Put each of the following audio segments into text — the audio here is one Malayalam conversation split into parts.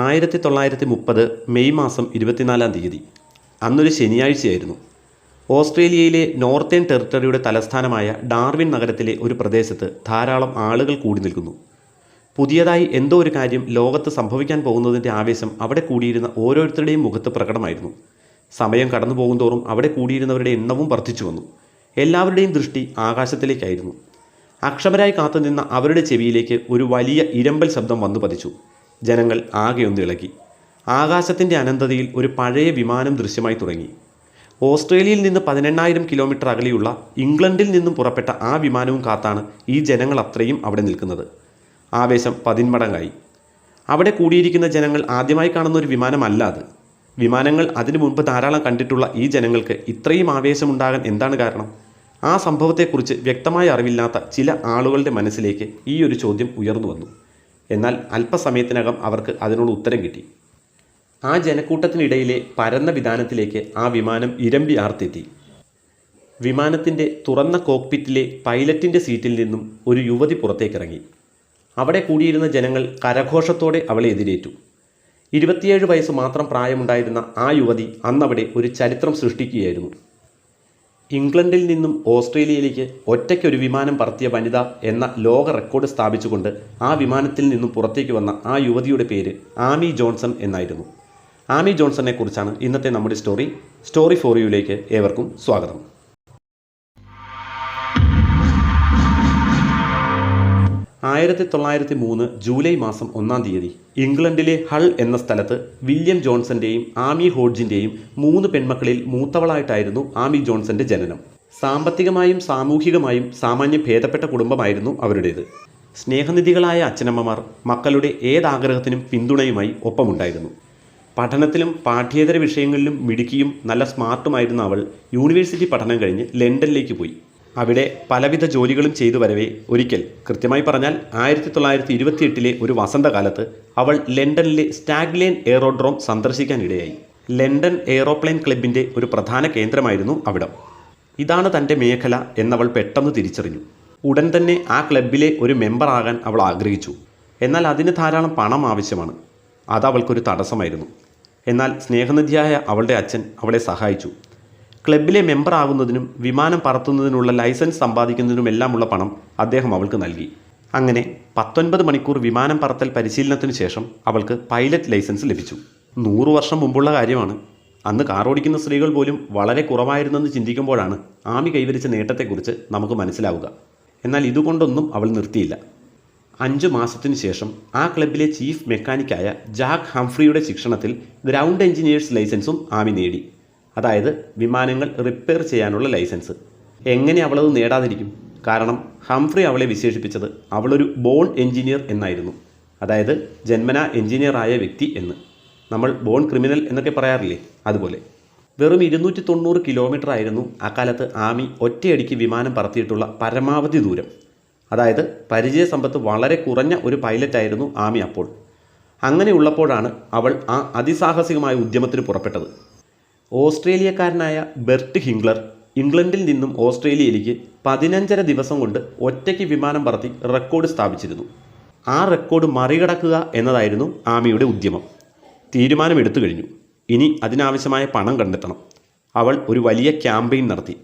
1930 മെയ് മാസം 24-ാം തീയതി. അന്നൊരു ശനിയാഴ്ചയായിരുന്നു. ഓസ്ട്രേലിയയിലെ നോർത്തേൺ ടെറിട്ടറിയുടെ തലസ്ഥാനമായ ഡാർവിൻ നഗരത്തിലെ ഒരു പ്രദേശത്ത് ധാരാളം ആളുകൾ കൂടി നിൽക്കുന്നു. പുതിയതായി എന്തോ ഒരു കാര്യം ലോകത്ത് സംഭവിക്കാൻ പോകുന്നതിൻ്റെ ആവേശം അവിടെ കൂടിയിരുന്ന ഓരോരുത്തരുടെയും മുഖത്ത് പ്രകടമായിരുന്നു. സമയം കടന്നു പോകുന്തോറും അവിടെ കൂടിയിരുന്നവരുടെ എണ്ണവും വർദ്ധിച്ചു വന്നു. എല്ലാവരുടെയും ദൃഷ്ടി ആകാശത്തിലേക്കായിരുന്നു. അക്ഷമരായി കാത്തുനിന്ന അവരുടെ ചെവിയിലേക്ക് ഒരു വലിയ ഇരമ്പൽ ശബ്ദം വന്നു പതിച്ചു. ജനങ്ങൾ ആകെയൊന്ന് ഇളകി. ആകാശത്തിൻ്റെ അനന്തതയിൽ ഒരു പഴയ വിമാനം ദൃശ്യമായി തുടങ്ങി. ഓസ്ട്രേലിയയിൽ നിന്ന് 18,000 കിലോമീറ്റർ അകലെയുള്ള ഇംഗ്ലണ്ടിൽ നിന്നും പുറപ്പെട്ട ആ വിമാനവും കാത്താണ് ഈ ജനങ്ങൾ അത്രയും അവിടെ നിൽക്കുന്നത്. ആവേശം 10 മടങ്ങായി. അവിടെ കൂടിയിരിക്കുന്ന ജനങ്ങൾ ആദ്യമായി കാണുന്ന ഒരു വിമാനമല്ല അത്. വിമാനങ്ങൾ അതിനു മുൻപ് ധാരാളം കണ്ടിട്ടുള്ള ഈ ജനങ്ങൾക്ക് ഇത്രയും ആവേശമുണ്ടാകാൻ എന്താണ് കാരണം? ആ സംഭവത്തെക്കുറിച്ച് വ്യക്തമായ അറിവില്ലാത്ത ചില ആളുകളുടെ മനസ്സിലേക്ക് ഈ ഒരു ചോദ്യം ഉയർന്നു വന്നു. എന്നാൽ അല്പസമയത്തിനകം അവർക്ക് അതിനുള്ള ഉത്തരം കിട്ടി. ആ ജനക്കൂട്ടത്തിനിടയിലെ പരന്ന വിതാനത്തിലേക്ക് ആ വിമാനം ഇരമ്പി ആർത്തെത്തി. വിമാനത്തിൻ്റെ തുറന്ന കോക്പിറ്റിലെ പൈലറ്റിൻ്റെ സീറ്റിൽ നിന്നും ഒരു യുവതി പുറത്തേക്കിറങ്ങി. അവിടെ കൂടിയിരുന്ന ജനങ്ങൾ കരഘോഷത്തോടെ അവളെ എതിരേറ്റു. 27 വയസ്സ് മാത്രം പ്രായമുണ്ടായിരുന്ന ആ യുവതി അന്നവിടെ ഒരു ചരിത്രം സൃഷ്ടിക്കുകയായിരുന്നു. ഇംഗ്ലണ്ടിൽ നിന്നും ഓസ്ട്രേലിയയിലേക്ക് ഒറ്റയ്ക്കൊരു വിമാനം പറത്തിയ വനിത എന്ന ലോക റെക്കോർഡ് സ്ഥാപിച്ചുകൊണ്ട് ആ വിമാനത്തിൽ നിന്നും പുറത്തേക്ക് വന്ന ആ യുവതിയുടെ പേര് ആമി ജോൺസൺ എന്നായിരുന്നു. ആമി ജോൺസനെ കുറിച്ചാണ് ഇന്നത്തെ നമ്മുടെ സ്റ്റോറി ഫോർ യുയിലേക്ക് ഏവർക്കും സ്വാഗതം. 1903 ജൂലൈ മാസം 1-ാം തീയതി ഇംഗ്ലണ്ടിലെ ഹൾ എന്ന സ്ഥലത്ത് വില്യം ജോൺസന്റെയും ആമി ഹോഡ്ജിൻ്റെയും 3 പെൺമക്കളിൽ മൂത്തവളായിട്ടായിരുന്നു ആമി ജോൺസന്റെ ജനനം. സാമ്പത്തികമായും സാമൂഹികമായും സാമാന്യം ഭേദപ്പെട്ട കുടുംബമായിരുന്നു അവരുടേത്. സ്നേഹനിധികളായ അച്ഛനമ്മമാർ മക്കളുടെ ഏതാഗ്രഹത്തിനും പിന്തുണയുമായി ഒപ്പമുണ്ടായിരുന്നു. പഠനത്തിലും പാഠ്യേതര വിഷയങ്ങളിലും മിടുക്കിയും നല്ല സ്മാർട്ടുമായിരുന്ന അവൾ യൂണിവേഴ്സിറ്റി പഠനം കഴിഞ്ഞ് ലണ്ടനിലേക്ക് പോയി. അവിടെ പലവിധ ജോലികളും ചെയ്തു വരവേ ഒരിക്കൽ, കൃത്യമായി പറഞ്ഞാൽ 1928 ഒരു വസന്തകാലത്ത് അവൾ ലണ്ടനിലെ സ്റ്റാഗ്ലേൻ എയറോഡ്രോം സന്ദർശിക്കാനിടയായി. ലണ്ടൻ എയ്റോപ്ലെയിൻ ക്ലബിൻ്റെ ഒരു പ്രധാന കേന്ദ്രമായിരുന്നു അവിടം. ഇതാണ് തൻ്റെ മേഖല എന്നവൾ പെട്ടെന്ന് തിരിച്ചറിഞ്ഞു. ഉടൻ തന്നെ ആ ക്ലബിലെ ഒരു മെമ്പർ ആകാൻ അവൾ ആഗ്രഹിച്ചു. എന്നാൽ അതിന് ധാരാളം പണം ആവശ്യമാണ്. അത് അവൾക്കൊരു തടസ്സമായിരുന്നു. എന്നാൽ സ്നേഹനിധിയായ അവളുടെ അച്ഛൻ അവളെ സഹായിച്ചു. ക്ലബിലെ മെമ്പർ ആകുന്നതിനും വിമാനം പറത്തുന്നതിനുള്ള ലൈസൻസ് സമ്പാദിക്കുന്നതിനുമെല്ലാമുള്ള പണം അദ്ദേഹം അവൾക്ക് നൽകി. അങ്ങനെ 19 മണിക്കൂർ വിമാനം പറത്തൽ പരിശീലനത്തിനു ശേഷം അവൾക്ക് പൈലറ്റ് ലൈസൻസ് ലഭിച്ചു. 100 വർഷം മുമ്പുള്ള കാര്യമാണ്. അന്ന് കാർ ഓടിക്കുന്ന സ്ത്രീകൾ പോലും വളരെ കുറവായിരുന്നെന്ന് ചിന്തിക്കുമ്പോഴാണ് ആമി കൈവരിച്ച നേട്ടത്തെക്കുറിച്ച് നമുക്ക് മനസ്സിലാവുക. എന്നാൽ ഇതുകൊണ്ടൊന്നും അവൾ നിർത്തിയില്ല. 5 മാസത്തിനു ശേഷം ആ ക്ലബിലെ ചീഫ് മെക്കാനിക്കായ ജാക്ക് ഹംഫ്രിയുടെ ശിക്ഷണത്തിൽ ഗ്രൗണ്ട് എഞ്ചിനീയേഴ്സ് ലൈസൻസും ആമി നേടി. അതായത് വിമാനങ്ങൾ റിപ്പയർ ചെയ്യാനുള്ള ലൈസൻസ്. എങ്ങനെ അവളത് നേടാതിരിക്കും? കാരണം ഹംഫ്രി അവളെ വിശേഷിപ്പിച്ചത് അവളൊരു ബോൺ എഞ്ചിനീയർ എന്നായിരുന്നു. അതായത് ജന്മനാ എഞ്ചിനീയറായ വ്യക്തി എന്ന്. നമ്മൾ ബോൺ ക്രിമിനൽ എന്നൊക്കെ പറയാറില്ലേ, അതുപോലെ. വെറും 290 കിലോമീറ്റർ ആയിരുന്നു അക്കാലത്ത് ആമി ഒറ്റയടിക്ക് വിമാനം പറത്തിയിട്ടുള്ള പരമാവധി ദൂരം. അതായത് പരിചയസമ്പത്ത് വളരെ കുറഞ്ഞ ഒരു പൈലറ്റായിരുന്നു ആമി അപ്പോൾ. അങ്ങനെയുള്ളപ്പോഴാണ് അവൾ ആ അതിസാഹസികമായ ഉദ്യമത്തിന് പുറപ്പെട്ടത്. ഓസ്ട്രേലിയക്കാരനായ ബെർട്ട് ഹിംഗ്ലർ ഇംഗ്ലണ്ടിൽ നിന്നും ഓസ്ട്രേലിയയിലേക്ക് 15.5 ദിവസം കൊണ്ട് ഒറ്റയ്ക്ക് വിമാനം പറത്തി റെക്കോർഡ് സ്ഥാപിച്ചിരുന്നു. ആ റെക്കോർഡ് മറികടക്കുക എന്നതായിരുന്നു ആമിയുടെ ഉദ്യമം. തീരുമാനമെടുത്തു കഴിഞ്ഞു. ഇനി അതിനാവശ്യമായ പണം കണ്ടെത്തണം. അവൾ ഒരു വലിയ ക്യാമ്പയിൻ നടത്തി.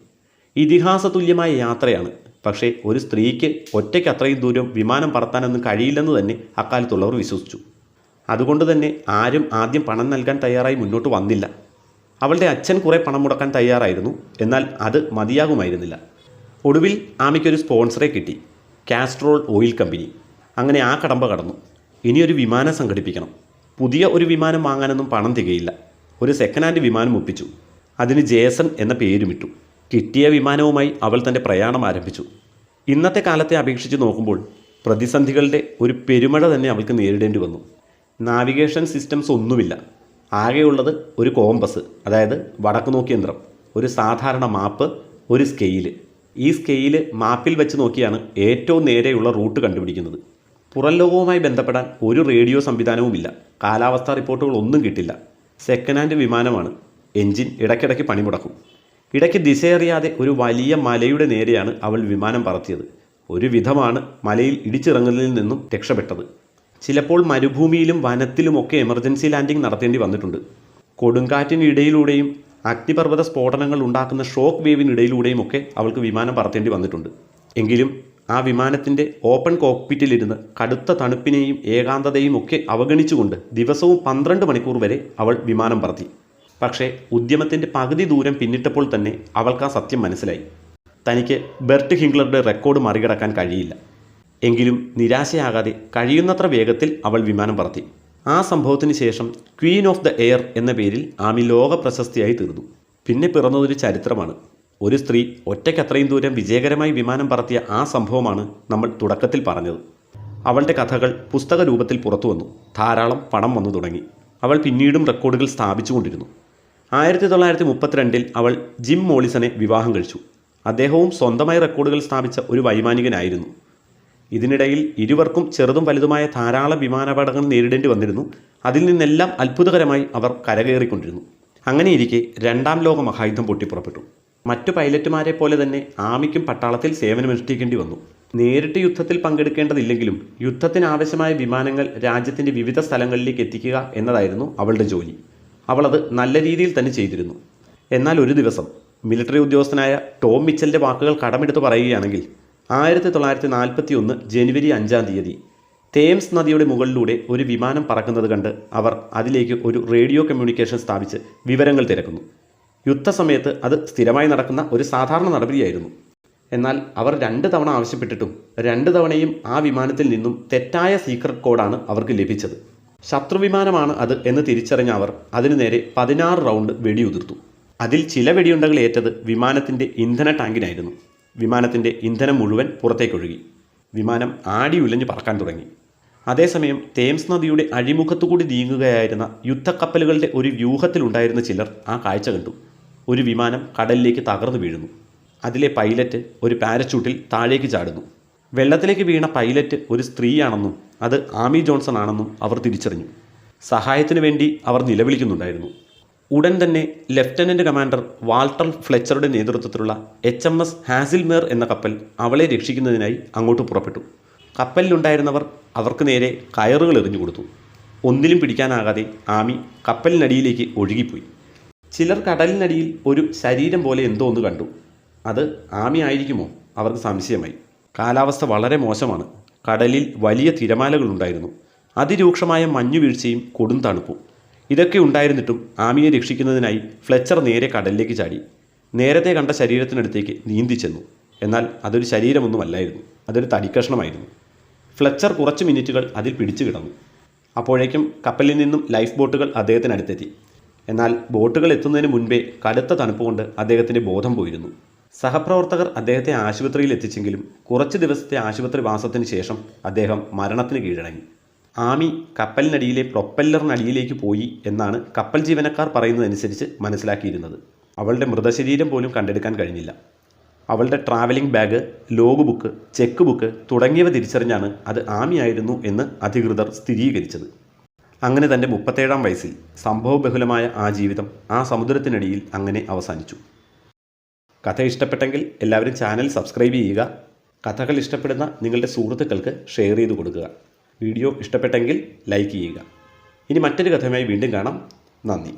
ഇതിഹാസതുല്യമായ യാത്രയാണ്. പക്ഷേ ഒരു സ്ത്രീക്ക് ഒറ്റയ്ക്ക് അത്രയും ദൂരം വിമാനം പറത്താനൊന്നും കഴിയില്ലെന്ന് തന്നെ അക്കാലത്തുള്ളവർ വിശ്വസിച്ചു. അതുകൊണ്ട് തന്നെ ആരും ആദ്യം പണം നൽകാൻ തയ്യാറായി മുന്നോട്ട് വന്നില്ല. അവളുടെ അച്ഛൻ കുറേ പണം മുടക്കാൻ തയ്യാറായിരുന്നു. എന്നാൽ അത് മതിയാകുമായിരുന്നില്ല. ഒടുവിൽ ആമിക്കൊരു സ്പോൺസറെ കിട്ടി, കാസ്ട്രോൾ ഓയിൽ കമ്പനി. അങ്ങനെ ആ കടമ്പ കടന്നു. ഇനിയൊരു വിമാനം സംഘടിപ്പിക്കണം. പുതിയ ഒരു വിമാനം വാങ്ങാനൊന്നും പണം തികയില്ല. ഒരു സെക്കൻഡ് ഹാൻഡ് വിമാനം ഒപ്പിച്ചു. അതിന് ജേസൺ എന്ന പേരുമിട്ടു. കിട്ടിയ വിമാനവുമായി അവൾ തൻ്റെ പ്രയാണം ആരംഭിച്ചു. ഇന്നത്തെ കാലത്തെ അപേക്ഷിച്ച് നോക്കുമ്പോൾ പ്രതിസന്ധികളുടെ ഒരു പെരുമഴ തന്നെ അവൾക്ക് നേരിടേണ്ടി വന്നു. നാവിഗേഷൻ സിസ്റ്റംസ് ഒന്നുമില്ല. ആകെയുള്ളത് ഒരു കോമ്പസ്, അതായത് വടക്ക് നോക്കി യന്ത്രം, ഒരു സാധാരണ മാപ്പ്, ഒരു സ്കെയില്. ഈ സ്കെയില് മാപ്പിൽ വെച്ച് നോക്കിയാണ് ഏറ്റവും നേരെയുള്ള റൂട്ട് കണ്ടുപിടിക്കുന്നത്. പുറം ലോകവുമായി ബന്ധപ്പെടാൻ ഒരു റേഡിയോ സംവിധാനവുമില്ല. കാലാവസ്ഥാ റിപ്പോർട്ടുകൾ ഒന്നും കിട്ടില്ല. സെക്കൻഡ് ഹാൻഡ് വിമാനമാണ്. എൻജിൻ ഇടയ്ക്കിടയ്ക്ക് പണിമുടക്കും. ഇടയ്ക്ക് ദിശയറിയാതെ ഒരു വലിയ മലയുടെ നേരെയാണ് അവൾ വിമാനം പറത്തിയത്. ഒരു വിധമാണ് മലയിൽ ഇടിച്ചിറങ്ങുന്നതിൽ നിന്നും രക്ഷപ്പെട്ടത്. ചിലപ്പോൾ മരുഭൂമിയിലും വനത്തിലുമൊക്കെ എമർജൻസി ലാൻഡിംഗ് നടത്തേണ്ടി വന്നിട്ടുണ്ട്. കൊടുങ്കാറ്റിനിടയിലൂടെയും അഗ്നിപർവ്വത സ്ഫോടനങ്ങൾ ഉണ്ടാക്കുന്ന ഷോക്ക് വേവിനിടയിലൂടെയും ഒക്കെ അവൾക്ക് വിമാനം പറത്തേണ്ടി വന്നിട്ടുണ്ട്. എങ്കിലും ആ വിമാനത്തിൻ്റെ ഓപ്പൺ കോക്പിറ്റിലിരുന്ന് കടുത്ത തണുപ്പിനെയും ഏകാന്തതയും ഒക്കെ അവഗണിച്ചുകൊണ്ട് ദിവസവും 12 മണിക്കൂർ വരെ അവൾ വിമാനം പറത്തി. പക്ഷേ ഉദ്യമത്തിൻ്റെ പകുതി ദൂരം പിന്നിട്ടപ്പോൾ തന്നെ അവൾക്ക് ആ സത്യം മനസ്സിലായി. തനിക്ക് ബെർട്ട് ഹിംഗ്ലറുടെ റെക്കോർഡ് മറികടക്കാൻ കഴിയില്ല. എങ്കിലും നിരാശയാകാതെ കഴിയുന്നത്ര വേഗത്തിൽ അവൾ വിമാനം പറത്തി. ആ സംഭവത്തിന് ശേഷം ക്വീൻ ഓഫ് ദ എയർ എന്ന പേരിൽ ആമി ലോക പ്രശസ്തിയായി തീർന്നു. പിന്നെ പിറന്നതൊരു ചരിത്രമാണ്. ഒരു സ്ത്രീ ഒറ്റയ്ക്ക് അത്രയും ദൂരം വിജയകരമായി വിമാനം പറത്തിയ ആ സംഭവമാണ് നമ്മൾ തുടക്കത്തിൽ പറഞ്ഞത്. അവളുടെ കഥകൾ പുസ്തക രൂപത്തിൽ പുറത്തു വന്നു. ധാരാളം പണം വന്നു തുടങ്ങി. അവൾ പിന്നീടും റെക്കോർഡുകൾ സ്ഥാപിച്ചുകൊണ്ടിരുന്നു. 1932 അവൾ ജിം മോളിസനെ വിവാഹം കഴിച്ചു. അദ്ദേഹവും സ്വന്തമായി റെക്കോർഡുകൾ സ്ഥാപിച്ച ഒരു വൈമാനികനായിരുന്നു. ഇതിനിടയിൽ ഇരുവർക്കും ചെറുതും വലുതുമായ ധാരാളം വിമാനാപകടങ്ങൾ നേരിടേണ്ടി വന്നിരുന്നു. അതിൽ നിന്നെല്ലാം അത്ഭുതകരമായി അവർ കരകയറിക്കൊണ്ടിരുന്നു. അങ്ങനെയിരിക്കെ രണ്ടാം ലോക മഹായുദ്ധം പൊട്ടിപ്പുറപ്പെട്ടു. മറ്റു പൈലറ്റുമാരെ പോലെ തന്നെ ആമിക്കും പട്ടാളത്തിൽ സേവനമനുഷ്ഠിക്കേണ്ടി വന്നു. നേരിട്ട് യുദ്ധത്തിൽ പങ്കെടുക്കേണ്ടതില്ലെങ്കിലും യുദ്ധത്തിനാവശ്യമായ വിമാനങ്ങൾ രാജ്യത്തിൻ്റെ വിവിധ സ്ഥലങ്ങളിലേക്ക് എത്തിക്കുക എന്നതായിരുന്നു അവളുടെ ജോലി. അവളത് നല്ല രീതിയിൽ തന്നെ ചെയ്തിരുന്നു. എന്നാൽ ഒരു ദിവസം മിലിറ്ററി ഉദ്യോഗസ്ഥനായ ടോം മിച്ചലിൻ്റെ വാക്കുകൾ കടമെടുത്ത് പറയുകയാണെങ്കിൽ 1941 ജനുവരി 5 തേംസ് നദിയുടെ മുകളിലൂടെ ഒരു വിമാനം പറക്കുന്നത് കണ്ട് അവർ അതിലേക്ക് ഒരു റേഡിയോ കമ്മ്യൂണിക്കേഷൻ സ്ഥാപിച്ച് വിവരങ്ങൾ തിരക്കുന്നു. യുദ്ധസമയത്ത് അത് സ്ഥിരമായി നടക്കുന്ന ഒരു സാധാരണ നടപടിയായിരുന്നു. എന്നാൽ അവർ 2 തവണ ആവശ്യപ്പെട്ടിട്ടും 2 തവണയും ആ വിമാനത്തിൽ നിന്നും തെറ്റായ സീക്രട്ട് കോഡാണ് അവർക്ക് ലഭിച്ചത്. ശത്രുവിമാനമാണ് അത് എന്ന് തിരിച്ചറിഞ്ഞ അവർ അതിനു നേരെ 16 റൗണ്ട് വെടിയുതിർത്തു. അതിൽ ചില വെടിയുണ്ടകൾ ഏറ്റത് വിമാനത്തിൻ്റെ ഇന്ധന ടാങ്കിനായിരുന്നു. വിമാനത്തിൻ്റെ ഇന്ധനം മുഴുവൻ പുറത്തേക്കൊഴുകി. വിമാനം ആടി ഉലഞ്ഞ് പറക്കാൻ തുടങ്ങി. അതേസമയം തേംസ് നദിയുടെ അഴിമുഖത്തുകൂടി നീങ്ങുകയായിരുന്ന യുദ്ധക്കപ്പലുകളുടെ ഒരു വ്യൂഹത്തിലുണ്ടായിരുന്ന ചിലർ ആ കാഴ്ച കണ്ടു. ഒരു വിമാനം കടലിലേക്ക് തകർന്നു വീഴുന്നു. അതിലെ പൈലറ്റ് ഒരു പാരച്യൂട്ടിൽ താഴേക്ക് ചാടുന്നു. വെള്ളത്തിലേക്ക് വീണ പൈലറ്റ് ഒരു സ്ത്രീയാണെന്നും അത് ആമി ജോൺസൺ ആണെന്നും അവർ തിരിച്ചറിഞ്ഞു. സഹായത്തിനു വേണ്ടി അവർ നിലവിളിക്കുന്നുണ്ടായിരുന്നു. ഉടൻ തന്നെ ലഫ്റ്റനൻ്റ് കമാൻഡർ വാൾട്ടർ ഫ്ലെച്ചറുടെ നേതൃത്വത്തിലുള്ള HMS ഹാസിൽമേർ എന്ന കപ്പൽ അവളെ രക്ഷിക്കുന്നതിനായി അങ്ങോട്ട് പുറപ്പെട്ടു. കപ്പലിലുണ്ടായിരുന്നവർ അവർക്ക് നേരെ കയറുകൾ എറിഞ്ഞു കൊടുത്തു. ഒന്നിലും പിടിക്കാനാകാതെ ആമി കപ്പലിനടിയിലേക്ക് ഒഴുകിപ്പോയി. ചിലർ കടലിനടിയിൽ ഒരു ശരീരം പോലെ എന്തോ ഒന്ന് കണ്ടു. അത് ആമി ആയിരിക്കുമോ? അവർക്ക് സംശയമായി. കാലാവസ്ഥ വളരെ മോശമാണ്. കടലിൽ വലിയ തിരമാലകളുണ്ടായിരുന്നു. അതിരൂക്ഷമായ മഞ്ഞുവീഴ്ചയും കൊടും തണുപ്പും. ഇതൊക്കെ ഉണ്ടായിരുന്നിട്ടും ആമിയെ രക്ഷിക്കുന്നതിനായി ഫ്ലെച്ചർ നേരെ കടലിലേക്ക് ചാടി. നേരത്തെ കണ്ട ശരീരത്തിനടുത്തേക്ക് നീന്തി ചെന്നു. എന്നാൽ അതൊരു ശരീരമൊന്നുമല്ലായിരുന്നു. അതൊരു തടിക്കഷ്ണമായിരുന്നു. ഫ്ലെച്ചർ കുറച്ച് മിനിറ്റുകൾ അതിൽ പിടിച്ചു കിടന്നു. അപ്പോഴേക്കും കപ്പലിൽ നിന്നും ലൈഫ് ബോട്ടുകൾ അദ്ദേഹത്തിനടുത്തെത്തി. എന്നാൽ ബോട്ടുകൾ എത്തുന്നതിന് മുൻപേ കടുത്ത തണുപ്പ് കൊണ്ട് അദ്ദേഹത്തിൻ്റെ ബോധം പോയിരുന്നു. സഹപ്രവർത്തകർ അദ്ദേഹത്തെ ആശുപത്രിയിൽ എത്തിച്ചെങ്കിലും കുറച്ച് ദിവസത്തെ ആശുപത്രി വാസത്തിന് ശേഷം അദ്ദേഹം മരണത്തിന് കീഴടങ്ങി. ആമി കപ്പലിനടിയിലെ പ്രൊപ്പല്ലറിനടിയിലേക്ക് പോയി എന്നാണ് കപ്പൽ ജീവനക്കാർ പറയുന്നതനുസരിച്ച് മനസ്സിലാക്കിയിരുന്നത്. അവളുടെ മൃതശരീരം പോലും കണ്ടെടുക്കാൻ കഴിഞ്ഞില്ല. അവളുടെ travelling bag, log book, check book തുടങ്ങിയവ തിരിച്ചറിഞ്ഞാണ് അത് ആമിയായിരുന്നു എന്ന് അധികൃതർ സ്ഥിരീകരിച്ചത്. അങ്ങനെ തൻ്റെ 37-ാം വയസ്സിൽ സംഭവബഹുലമായ ആ ജീവിതം ആ സമുദ്രത്തിനടിയിൽ അങ്ങനെ അവസാനിച്ചു. കഥ ഇഷ്ടപ്പെട്ടെങ്കിൽ എല്ലാവരും ചാനൽ സബ്സ്ക്രൈബ് ചെയ്യുക. കഥകൾ ഇഷ്ടപ്പെടുന്ന നിങ്ങളുടെ സുഹൃത്തുക്കൾക്ക് ഷെയർ ചെയ്ത് കൊടുക്കുക. വീഡിയോ ഇഷ്ടപ്പെട്ടെങ്കിൽ ലൈക്ക് ചെയ്യുക. ഇനി മറ്റൊരു കഥയുമായി വീണ്ടും കാണാം. നന്ദി.